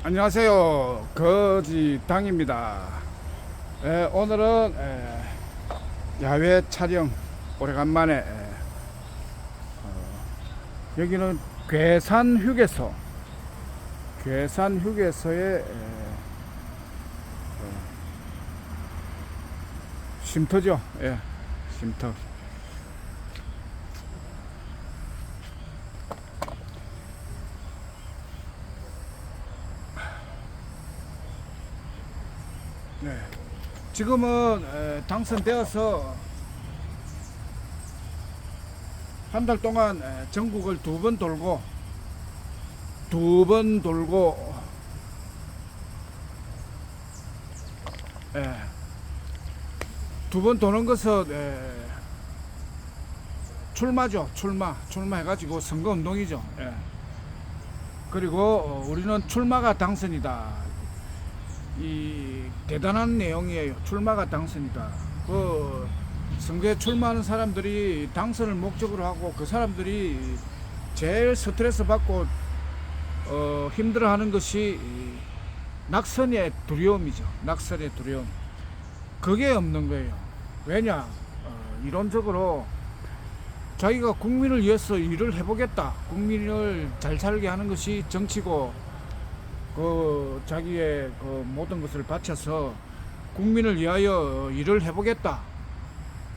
안녕하세요. 거지당입니다. 오늘은 야외 촬영 오래간만에 여기는 괴산 휴게소의 쉼터죠. 쉼터. 네. 지금은 당선되어서 한 달 동안 전국을 두 번 돌고 두 번 도는 것은 출마죠. 출마 해가지고 선거운동이죠. 그리고 우리는 출마가 당선이다. 이 대단한 내용이에요. 출마가 당선이다. 그 선거에 출마하는 사람들이 당선을 목적으로 하고 그 사람들이 제일 스트레스 받고 힘들어하는 것이 낙선의 두려움이죠. 낙선의 두려움. 그게 없는 거예요. 왜냐? 이론적으로 자기가 국민을 위해서 일을 해보겠다. 국민을 잘 살게 하는 것이 정치고, 자기의 모든 것을 바쳐서 국민을 위하여 일을 해보겠다.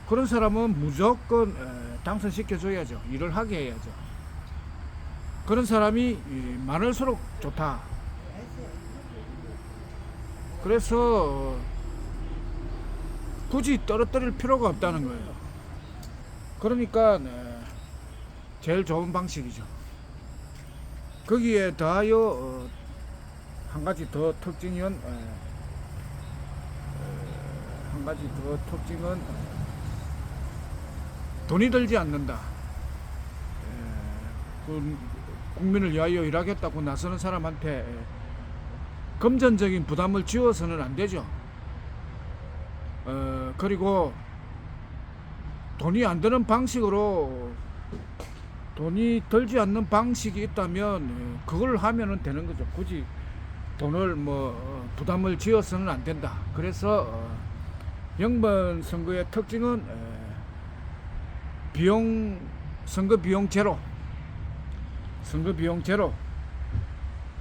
그런 사람은 무조건 당선시켜줘야죠. 일을 하게 해야죠. 그런 사람이 많을수록 좋다. 그래서 굳이 떨어뜨릴 필요가 없다는 거예요. 그러니까 제일 좋은 방식이죠. 거기에 더하여 한 가지 더 특징은 돈이 들지 않는다. 국민을 위하여 일하겠다고 나서는 사람한테 금전적인 부담을 지워서는 안 되죠. 그리고 돈이 안 드는 방식으로, 돈이 들지 않는 방식이 있다면 그걸 하면은 되는 거죠. 굳이 돈을 부담을 지어서는 안 된다. 그래서 영번 선거의 특징은 선거 비용 제로.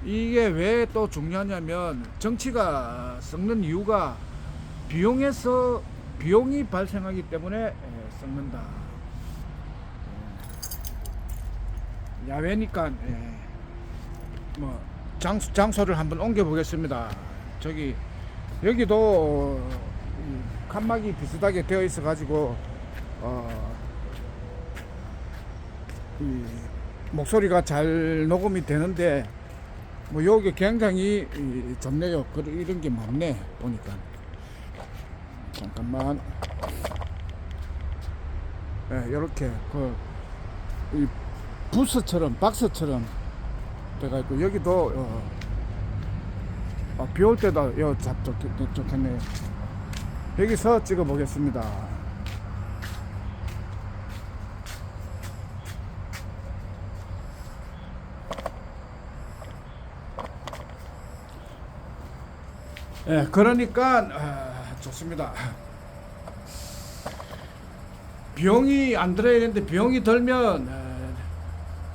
이게 왜 또 중요하냐면, 정치가 썩는 이유가 비용이 발생하기 때문에 썩는다. 야외니까 장소를 한번 옮겨 보겠습니다. 여기도 칸막이 비슷하게 되어 있어 가지고 목소리가 잘 녹음이 되는데, 여기 굉장히 좋네요. 이런 게 많네 보니까. 잠깐만. 이렇게 이 박스처럼 돼가 있고, 여기도 비 올 때도 좋겠네요. 여기서 찍어 보겠습니다. 그러니까 좋습니다. 비용이 안 들어야 되는데, 비용이 들면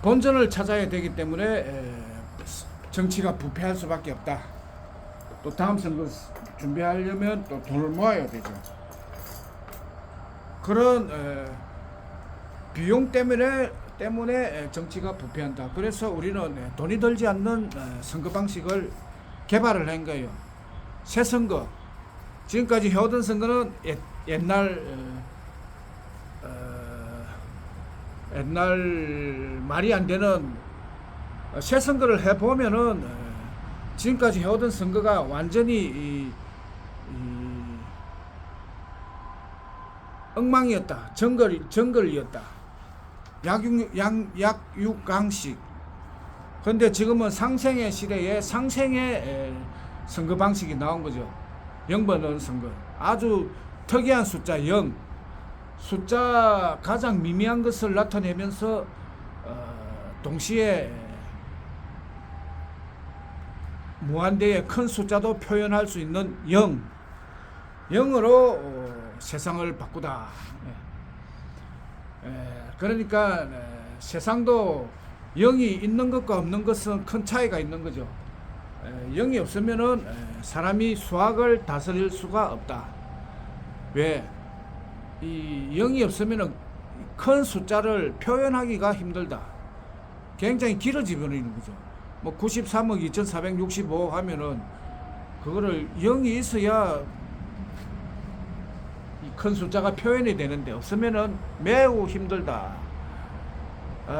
본전을 찾아야 되기 때문에 정치가 부패할 수밖에 없다. 또 다음 선거 준비하려면 또 돈을 모아야 되죠. 그런 비용 때문에 정치가 부패한다. 그래서 우리는 돈이 들지 않는 선거 방식을 개발을 한 거예요. 새 선거, 지금까지 해오던 선거는 옛날 말이 안 되는 새 선거를 해보면은 지금까지 해오던 선거가 완전히 엉망이었다. 정글이었다. 약육강식. 그런데 지금은 상생의 시대에 상생의 선거 방식이 나온 거죠. 0번은 선거. 아주 특이한 숫자 0. 숫자 가장 미미한 것을 나타내면서 동시에 무한대의 큰 숫자도 표현할 수 있는 0, 0으로 세상을 바꾸다. 그러니까 세상도 0이 있는 것과 없는 것은 큰 차이가 있는 거죠. 0이 없으면은 사람이 수학을 다스릴 수가 없다. 왜? 이 0이 없으면은 큰 숫자를 표현하기가 힘들다. 굉장히 길어져 버리는 거죠. 뭐 93억 2465 하면은 그거를 0이 있어야 이 큰 숫자가 표현이 되는데 없으면은 매우 힘들다.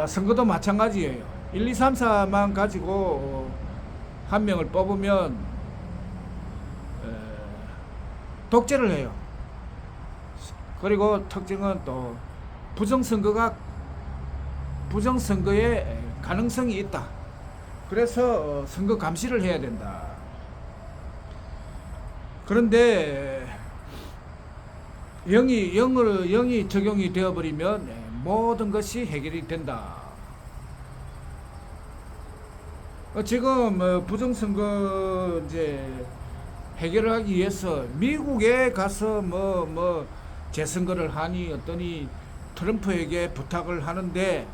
선거도 마찬가지예요. 1, 2, 3, 4만 가지고 한 명을 뽑으면 독재를 해요. 그리고 특징은 또 부정선거의 가능성이 있다. 그래서 선거 감시를 해야 된다. 그런데 0이 적용이 되어버리면 모든 것이 해결이 된다. 지금 부정선거 이제 해결을 하기 위해서 미국에 가서 재선거를 하니 어떠니 트럼프에게 부탁을 하는데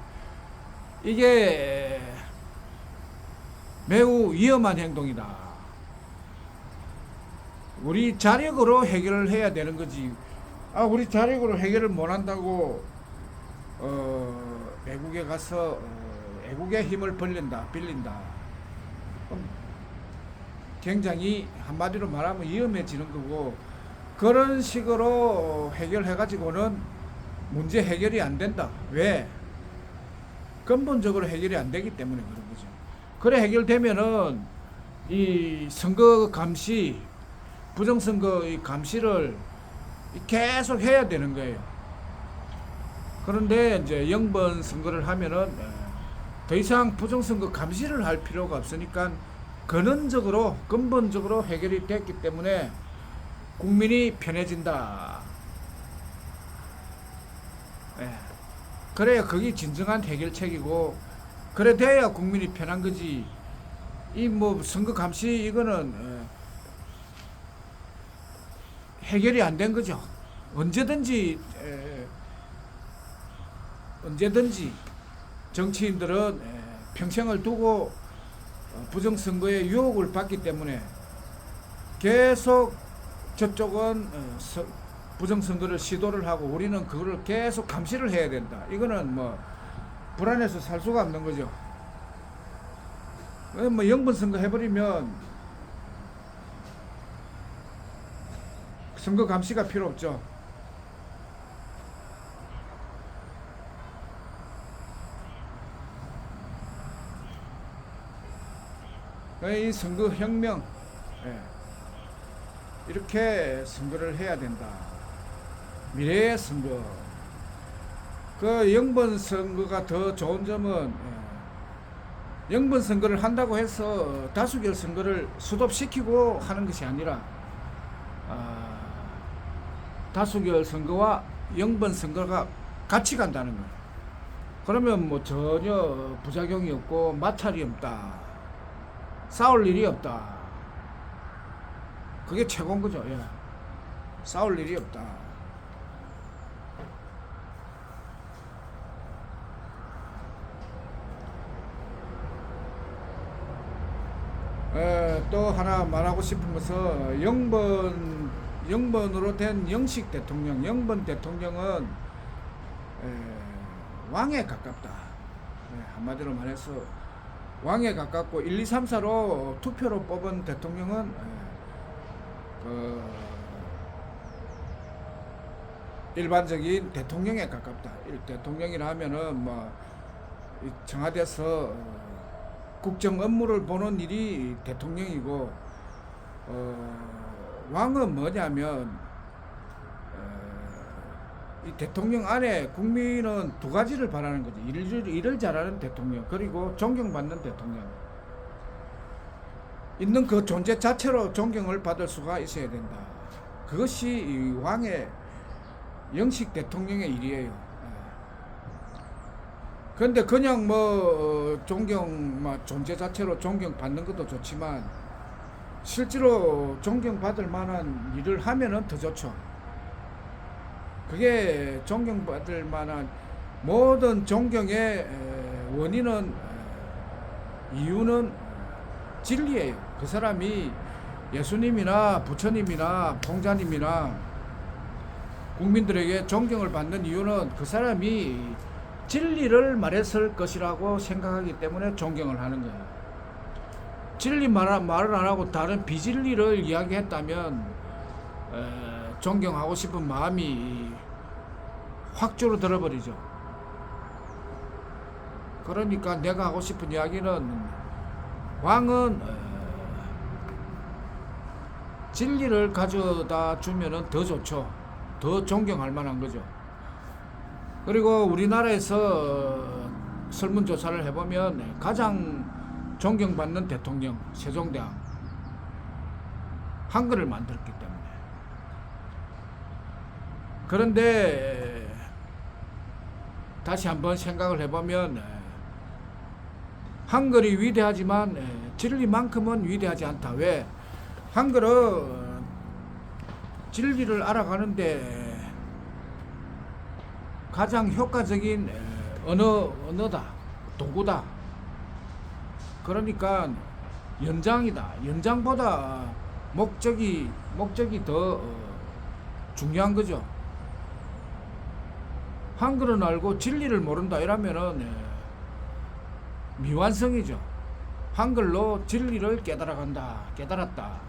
이게 매우 위험한 행동이다. 우리 자력으로 해결을 해야 되는 거지. 우리 자력으로 해결을 못 한다고 외국에 가서 애국의 힘을 빌린다. 굉장히 한마디로 말하면 위험해지는 거고, 그런 식으로 해결해가지고는 문제 해결이 안 된다. 왜? 근본적으로 해결이 안 되기 때문에 그런 거죠. 그래 해결되면은 이 선거 감시, 부정선거의 감시를 계속 해야 되는 거예요. 그런데 이제 0번 선거를 하면은 더 이상 부정선거 감시를 할 필요가 없으니까 근원적으로 근본적으로 해결이 됐기 때문에 국민이 편해진다. 그래야 그게 진정한 해결책이고, 그래 돼야 국민이 편한 거지. 이 선거 감시 이거는 해결이 안 된 거죠. 언제든지 정치인들은 평생을 두고 부정선거의 유혹을 받기 때문에 계속 저쪽은 부정선거를 시도를 하고 우리는 그거를 계속 감시를 해야 된다. 이거는 불안해서 살 수가 없는 거죠. 0번 선거 해버리면 선거 감시가 필요 없죠. 이 선거혁명, 이렇게 선거를 해야 된다. 미래의 선거. 그 0번 선거가 더 좋은 점은 0번 선거를 한다고 해서 다수결 선거를 수도시키고 하는 것이 아니라 다수결 선거와 0번 선거가 같이 간다는 거예요. 그러면 전혀 부작용이 없고 마찰이 없다. 싸울 일이 없다. 그게 최고인 거죠. 싸울 일이 없다. 또 하나 말하고 싶은 것은 0번으로 된 영식 대통령, 0번 대통령은 왕에 가깝다. 한마디로 말해서 왕에 가깝고 1, 2, 3, 4로 투표로 뽑은 대통령은 일반적인 대통령에 가깝다. 대통령이라 하면은 청와대에서 국정 업무를 보는 일이 대통령이고, 왕은 뭐냐면 이 대통령 안에 국민은 두 가지를 바라는 거지. 일을 잘하는 대통령, 그리고 존경받는 대통령. 있는 그 존재 자체로 존경을 받을 수가 있어야 된다. 그것이 이 왕의 영식 대통령의 일이에요. 그런데 그냥 존경, 존재 자체로 존경받는 것도 좋지만 실제로 존경받을 만한 일을 하면은 더 좋죠. 그게 존경받을 만한 모든 존경의 원인은 이유는 진리예요. 그 사람이 예수님이나 부처님이나 공자님이나 국민들에게 존경을 받는 이유는 그 사람이 진리를 말했을 것이라고 생각하기 때문에 존경을 하는 거예요. 진리 말을 안 하고 다른 비진리를 이야기했다면 존경하고 싶은 마음이 확 줄어들어버리죠. 그러니까 내가 하고 싶은 이야기는 왕은 진리를 가져다 주면은 더 좋죠. 더 존경할 만한 거죠. 그리고 우리나라에서 설문조사를 해보면 가장 존경받는 대통령 세종대왕, 한글을 만들었기 때문에. 그런데 다시 한번 생각을 해보면 한글이 위대하지만 진리만큼은 위대하지 않다. 왜? 한글은 진리를 알아가는데 가장 효과적인 언어다, 도구다. 그러니까 연장이다. 연장보다 목적이 더 중요한 거죠. 한글은 알고 진리를 모른다 이러면은 미완성이죠. 한글로 진리를 깨달았다.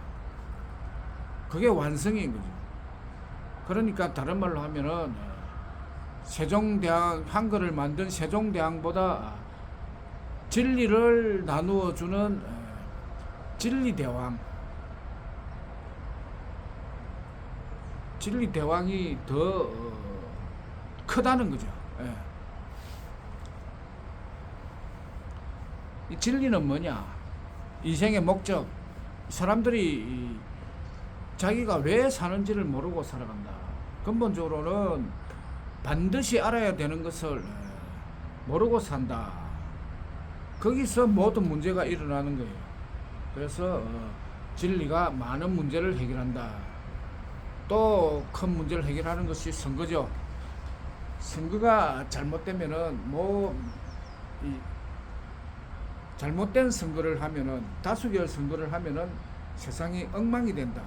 그게 완성인 거죠. 그러니까 다른 말로 하면은 세종대왕, 한글을 만든 세종대왕보다 진리를 나누어 주는 진리대왕이 더 크다는 거죠. 이 진리는 뭐냐? 인생의 목적. 사람들이 자기가 왜 사는지를 모르고 살아간다. 근본적으로는 반드시 알아야 되는 것을 모르고 산다. 거기서 모든 문제가 일어나는 거예요. 그래서 진리가 많은 문제를 해결한다. 또 큰 문제를 해결하는 것이 선거죠. 선거가 잘못되면은 잘못된 선거를 하면은, 다수결 선거를 하면은 세상이 엉망이 된다.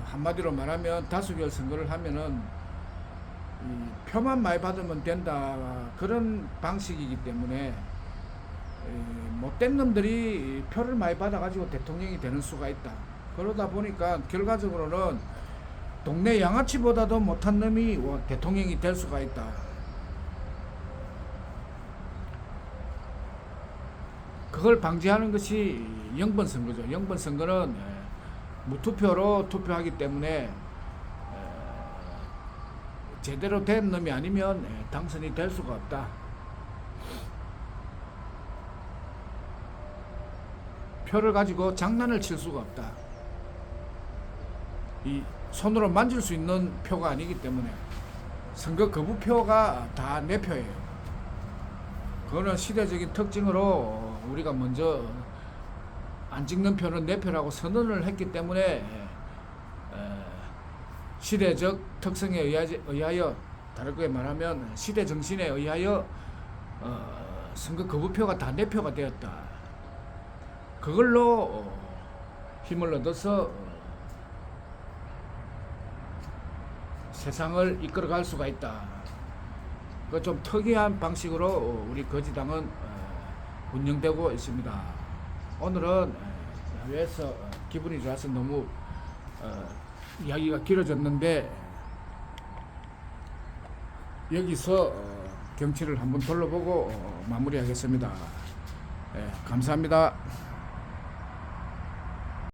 한마디로 말하면 다수결 선거를 하면은 표만 많이 받으면 된다. 그런 방식이기 때문에 못된 놈들이 표를 많이 받아가지고 대통령이 되는 수가 있다. 그러다 보니까 결과적으로는 동네 양아치보다도 못한 놈이 대통령이 될 수가 있다. 그걸 방지하는 것이 영번선거죠. 영번선거는 무투표로 투표하기 때문에 제대로 된 놈이 아니면 당선이 될 수가 없다. 표를 가지고 장난을 칠 수가 없다. 이 손으로 만질 수 있는 표가 아니기 때문에 선거 거부표가 다 내 표예요. 그거는 시대적인 특징으로 우리가 먼저 안 찍는 표는 내 표라고 선언을 했기 때문에 시대적 특성에 의하여 다르게 말하면 시대 정신에 의하여 선거 거부표가 다 내 표가 되었다. 그걸로 힘을 얻어서 세상을 이끌어갈 수가 있다. 그 좀 특이한 방식으로 우리 거지당은 운영되고 있습니다. 오늘은 야외에서 기분이 좋아서 너무 이야기가 길어졌는데 여기서 경치를 한번 둘러보고 마무리하겠습니다. 감사합니다.